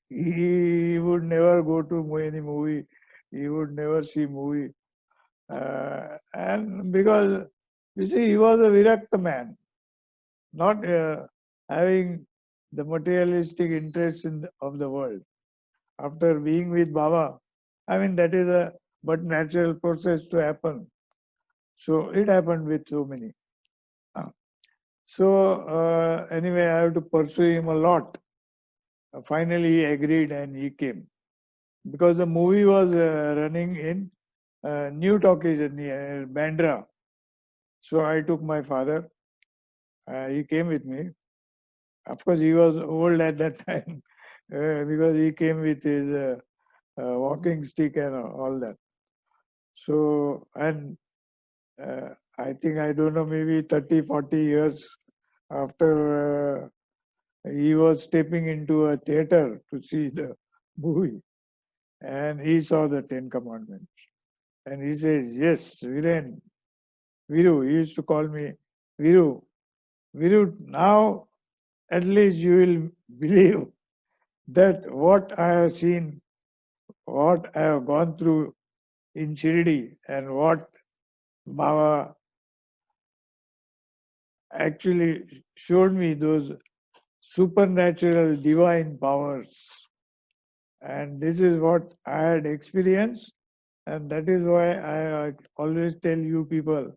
he would never go to any movie. He would never see movie. And because You see, he was a Virakta man, not having the materialistic interest of the world. After being with Baba, I mean, that is a but natural process to happen. So it happened with so many. So anyway, I have to pursue him a lot. Finally, he agreed and he came. Because the movie was running in New Talkies in Bandra. So I took my father. He came with me. Of course, he was old at that time because he came with his walking stick and all that. So, and I think, I don't know, maybe 30, 40 years after he was stepping into a theater to see the movie, and he saw the Ten Commandments. And he says, yes, Viren, Viru, he used to call me Viru. Viru, now at least you will believe that what I have seen, what I have gone through in Shirdi, and what Baba actually showed me, those supernatural divine powers. And this is what I had experienced. And that is why I always tell you people,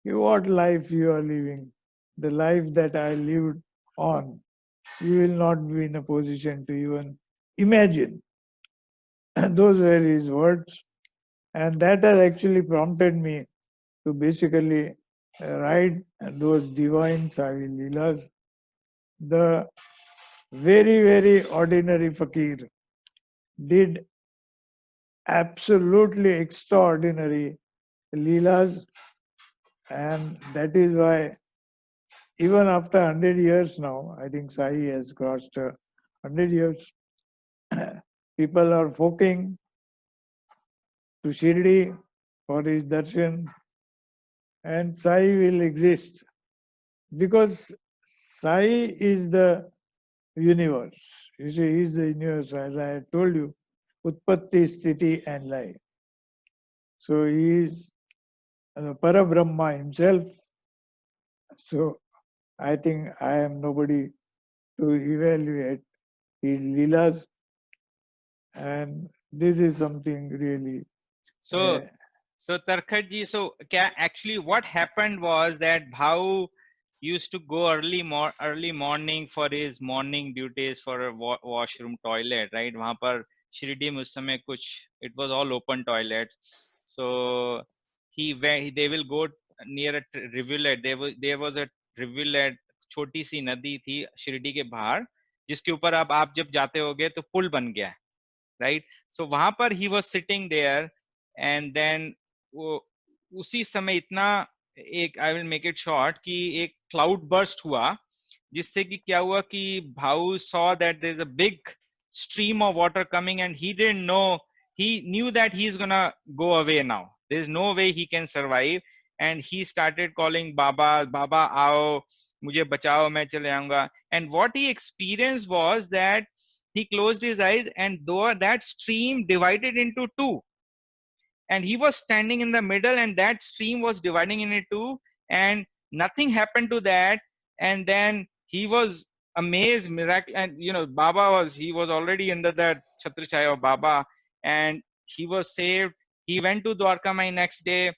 what life you are living, the life that I lived on, you will not be in a position to even imagine. And those were his words. And that has actually prompted me to basically write those divine Savi Leelas. The very, very ordinary fakir did absolutely extraordinary Leelas, and that is why even after 100 years now, I think Sai has crossed 100 years, people are flocking to Shirdi for his darshan, and Sai will exist because Sai is the universe. You see, he is the universe, as I had told you, Utpatti, Sthiti, and Lay. So he is Parabrahma himself. So I think I am nobody to evaluate his Leelas, and this is something really. So, so Tarkhat ji, so actually what happened was that Bhau used to go early morning for his morning duties for a washroom toilet, right? वहाँ पर शिरडी में उस समय कुछ, it was all open toilets. So they will go near a rivulet. There was a rivulet, छोटी सी नदी थी शिरडी के बाहर, जिसके ऊपर अब आप जब जाते होगे तो पुल बन गया है, right? So वहां पर he was sitting there, and then वो उसी समय इतना एक, I will make it short, कि एक cloud burst हुआ, जिससे कि क्या हुआ कि भाऊ saw that there's a big stream of water coming, and he didn't know, he knew that he's gonna go away now, there's no way he can survive, and he started calling Baba, Baba आओ मुझे बचाओ मैं चले आऊंगा. And what he experienced was that he closed his eyes, and though that stream divided into two, and he was standing in the middle, and that stream was dividing into two, and nothing happened to that. And then he was amazed, miracle, and Baba he was already under that chhatra chaya of Baba, and he was saved. He went to Dwarka my next day.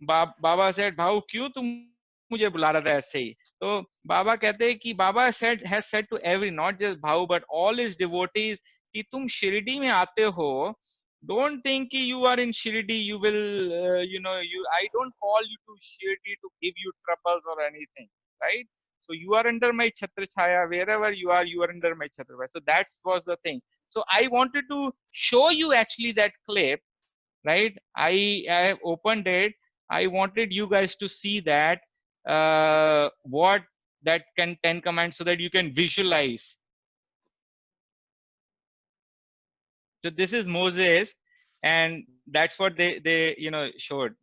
Baba said, भाऊ क्यों तुम मुझे बुला रहा था ऐसे ही? तो बाबा कहते हैं कि बाबा has said to every, not just भाऊ but all his devotees, कि तुम शिरडी में आते हो, don't think you are in Shirdi, you will I don't call you to Shirdi to give you troubles or anything, right? So you are under my chhatra chaya, wherever you are under my chhatra chaya. So that was the thing. So I wanted to show you actually that clip, right? I have opened it. I wanted you guys to see that what that Ten Commandments, so that you can visualize. So this is Moses, and that's what they showed.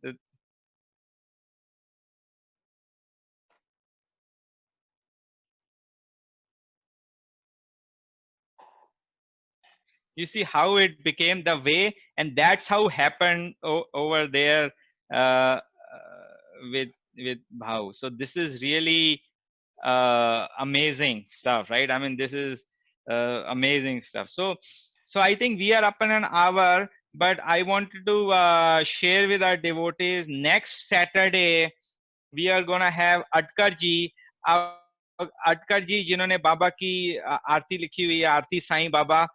You see how it became the way, and that's how happened over there. with Bhau. So this is really amazing stuff, right? I mean, this is amazing stuff. So I think we are up in an hour, but I wanted to share with our devotees, next Saturday we are gonna have Atkar ji. Atkar ji जिन्होंने बाबा की आरती लिखी हुई है, आरती Sai Baba.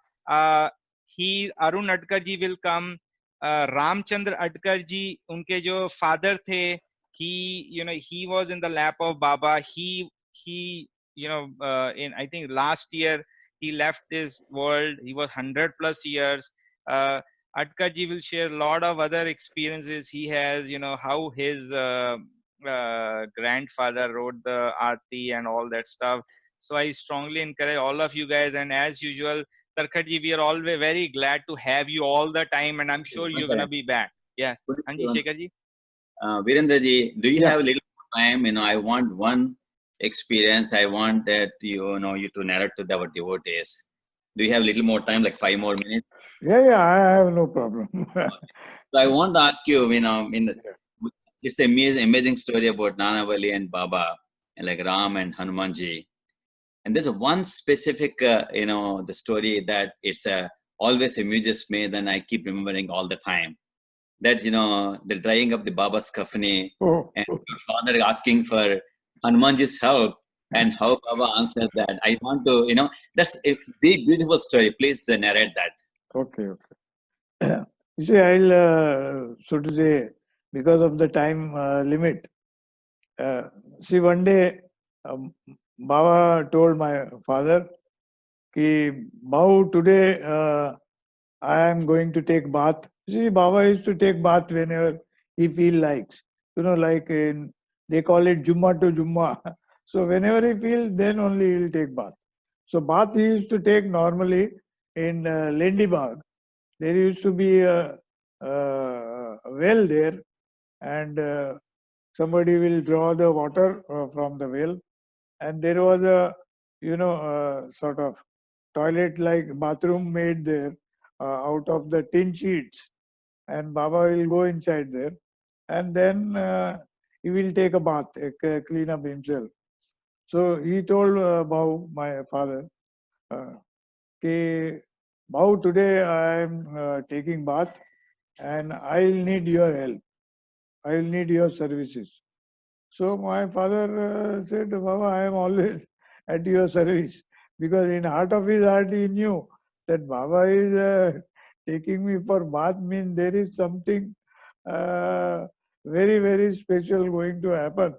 He Arun Atkar ji will come. Ramchandra Atkar ji, उनके जो father थे, he was in the lap of Baba. He in I think last year he left this world. He was 100 plus years. Atkar ji will share a lot of other experiences he has, how his grandfather wrote the Aarti and all that stuff. So I strongly encourage all of you guys. And as usual, Tarkhatji, we are always very glad to have you all the time. And I'm sure you're going to be back. Yes. Hanji, Shekharji. Virendraji, do you Yeah. have a little more time? I want one experience. I want that you to narrate to our devotees. Do you have a little more time, like 5 more minutes? Yeah, I have no problem. So I want to ask you, it's an amazing story about Nanavali and Baba, and like Ram and Hanumanji. And there's one specific, the story that it's always amuses me. Then I keep remembering all the time. That the drying of the Baba's kafani, Oh, and your father asking for Hanumanji's help, and how Baba answers that. I want to, that's a big, beautiful story. Please narrate that. okay. You see, I'll, so to say, because of the time limit, see, one day, Baba told my father, Ki, Bahu, today I am going to take bath. See, Baba used to take bath whenever he feel likes. They call it Jumma to Jumma. So whenever he feels, then only he will take bath. So bath he used to take normally in Lendibag. There used to be a well there, and somebody will draw the water from the well, and there was a sort of toilet like bathroom made there out of the tin sheets, and Baba will go inside there, and then he will take a bath, clean up himself. So he told Bau, my father, Ki, Bau, today I am taking bath and I will need your help. I will need your services. So my father said, Baba, I am always at your service. Because in heart of his heart, he knew that Baba is taking me for bath, means there is something very, very special going to happen.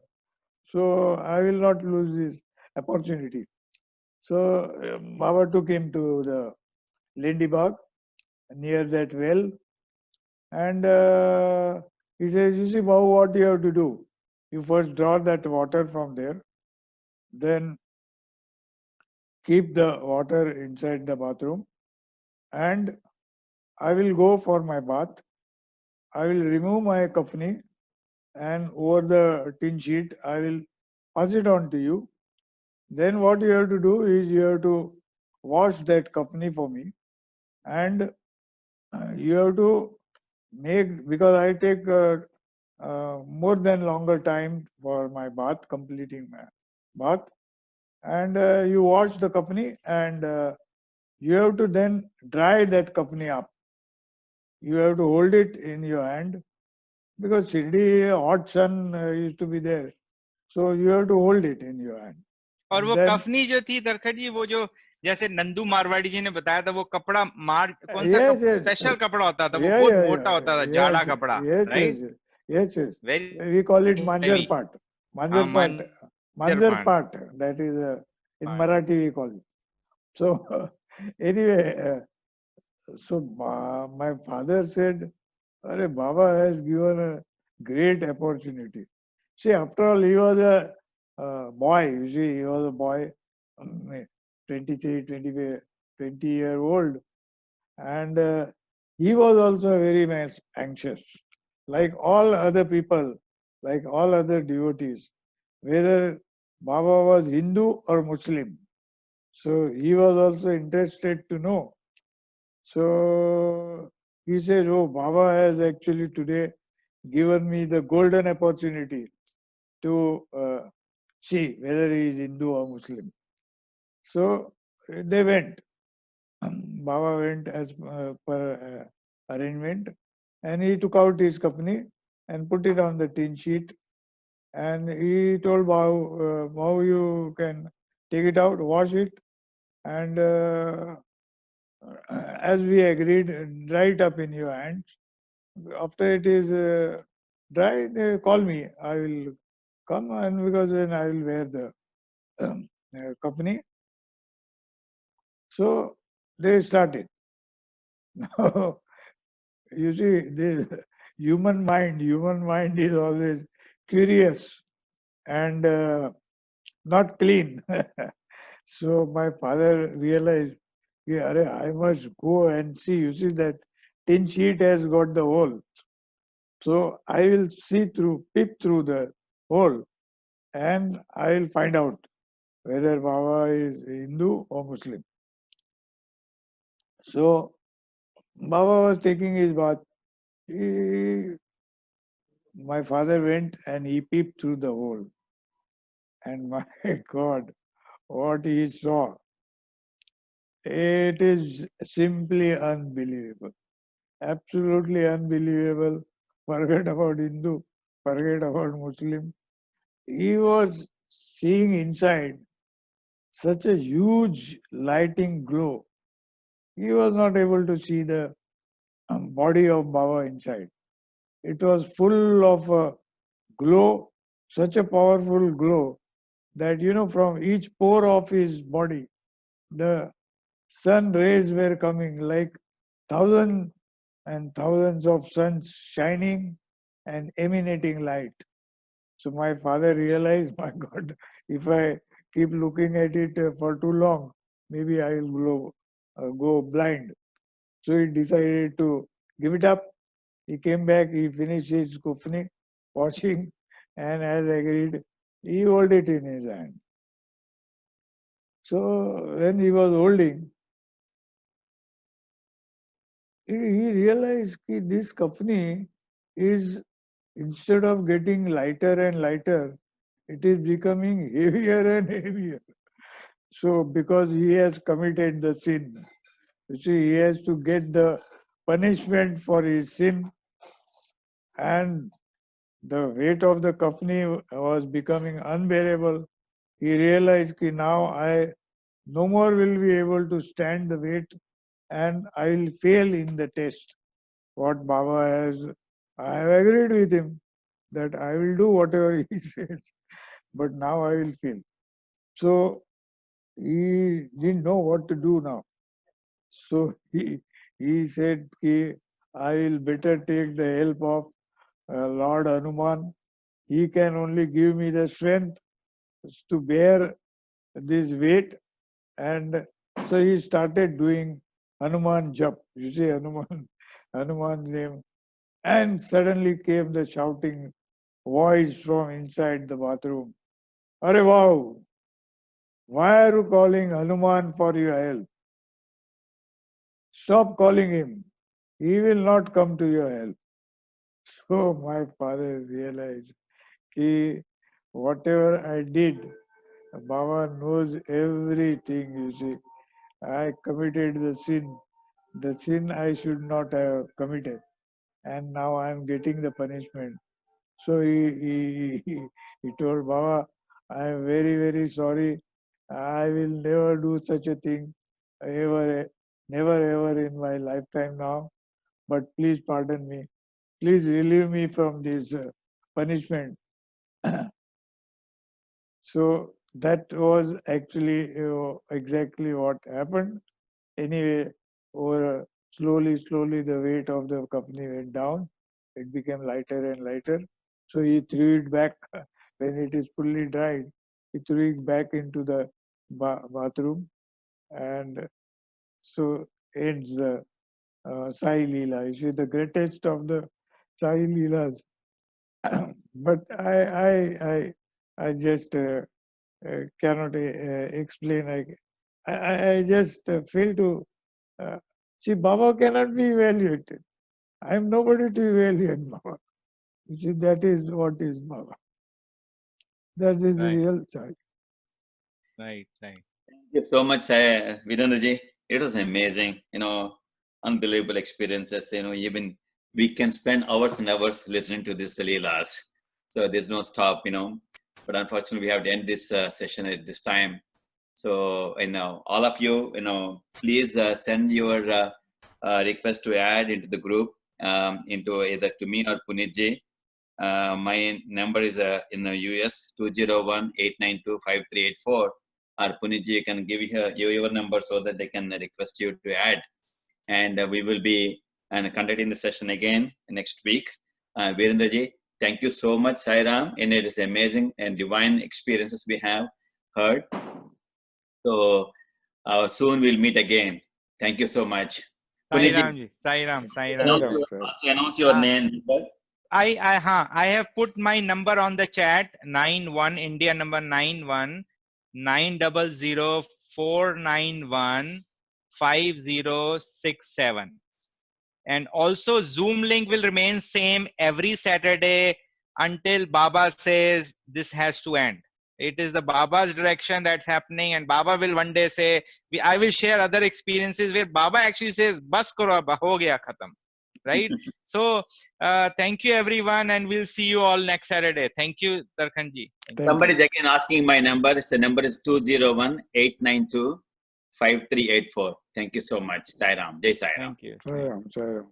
So I will not lose this opportunity. So Baba took him to the Lindibag near that well, and he says, you see, Baba, what you have to do? You first draw that water from there, then keep the water inside the bathroom, and I will go for my bath. I will remove my kafni, and over the tin sheet, I will pass it on to you. Then what you have to do is you have to wash that kafni for me, and you have to make, because I take more than longer time for my bath, completing my bath, and you wash the kafni, and you have to then dry that kafni up. You have to hold it in your hand, because Shirdi hot sun used to be there, so you have to hold it in your hand. और And वो then, कफनी जो थी तरखट जी, वो जो जैसे नंदू मारवाड़ी जी ने बताया था, वो कपड़ा कौन सा yes, yes, स्पेशल कपड़ा होता था, वो yeah, बहुत yeah, मोटा होता था, yeah, जाड़ा yes, कपड़ा, yes, right? yes, very we call it manjar heavy. part. हाँ, Manjar part. manjar Manjar part. part. That is in Part. Marathi we call it. So anyway, so my father said, "Arey, Baba has given a great opportunity." See, after all, he was a boy. You see, he was a boy, 23, 20 year old, and he was also very much anxious, like all other people, like all other devotees, whether Baba was Hindu or Muslim. So he was also interested to know. So he said, "Oh, Baba has actually today given me the golden opportunity to see whether he is Hindu or Muslim. So they went. Baba went as per arrangement, and he took out his company and put it on the tin sheet. And he told Baba, you can take it out, wash it, and as we agreed, dry it up in your hands. After it is dry, they call me. I will come, and because then I will wear the company. So they started. Now, you see, the human mind is always curious and not clean. So my father realized, yeah, I must go and see. You see that tin sheet has got the hole. So I will see through, peep through the hole, and I will find out whether Baba is Hindu or Muslim. So Baba was taking his bath. My father went and he peeped through the hole. And my God, what he saw, it is simply unbelievable. Absolutely unbelievable. Forget about Hindu, forget about Muslim. He was seeing inside such a huge lighting glow. He was not able to see the body of Baba inside. It was full of a glow, such a powerful glow that, from each pore of his body, the sun rays were coming like thousands and thousands of suns shining and emanating light. So my father realized, my God, if I keep looking at it for too long, maybe I will go blind. So he decided to give it up. He came back, he finished his kufni, washing, and as agreed, he held it in his hand. So when he was holding, he realized that this company is, instead of getting lighter and lighter, it is becoming heavier and heavier. So because he has committed the sin, you see, he has to get the punishment for his sin, and the weight of the company was becoming unbearable. He realized that now I no more will be able to stand the weight, and I will fail in the test. What Baba has, I have agreed with him that I will do whatever he says, but now I will fail. So he didn't know what to do now. So he said, I will better take the help of Lord Hanuman. He can only give me the strength to bear this weight. And so he started doing Hanuman Jap. You see, Hanuman's name. And suddenly came the shouting voice from inside the bathroom. Arey wow! Why are you calling Hanuman for your help? Stop calling him. He will not come to your help. So my father realized that whatever I did, Baba knows everything, you see. I committed the sin I should not have committed. And now I am getting the punishment. So he told Baba, I am very, very sorry. I will never do such a thing ever, never ever in my lifetime now. But please pardon me. Please relieve me from this punishment. So that was actually exactly what happened. Anyway, over slowly, the weight of the company went down. It became lighter and lighter. So he threw it back when it is fully dried. He threw it back into the bathroom, and so ends the Sai Leela. You see, the greatest of the Sai Leelas. But I just cannot explain. I just feel to see Baba cannot be evaluated. I am nobody to evaluate Baba. You see, that is what is Baba. That is the Right. real Sai. Right. Right. Thank you so much, Virendraji. It was amazing, unbelievable experiences. Even we can spend hours and hours listening to these Leelas. So there's no stop, But unfortunately, we have to end this session at this time. So, all of you, please send your request to add into the group, into either to me or Punitji. My number is in the US 201-892-5384. Or Punitji can give you your number so that they can request you to add. And we will be conducting the session again next week. Virendraji, thank you so much, Sai Ram. And it is amazing and divine experiences we have heard. So soon we'll meet again. Thank you so much. Sai Punitji, Ram ji. Sai Ram. Sai Ram. Sai Ram, sir. also announce your name. I have put my number on the chat. 91 India number 91 900 491 5067. And also Zoom link will remain same every Saturday until Baba says this has to end. It is the Baba's direction that's happening, and Baba will one day say, I will share other experiences where Baba actually says, "Bas karo ab, ho gaya khatam." Right? So thank you everyone, and we'll see you all next Saturday. Thank you, Darkhanji. Thank Somebody you. is again asking my number. The number is 201-892-5384. Thank you so much. Sai Ram. Jai Sai Ram. Thank you. Sai Ram, Sai Ram.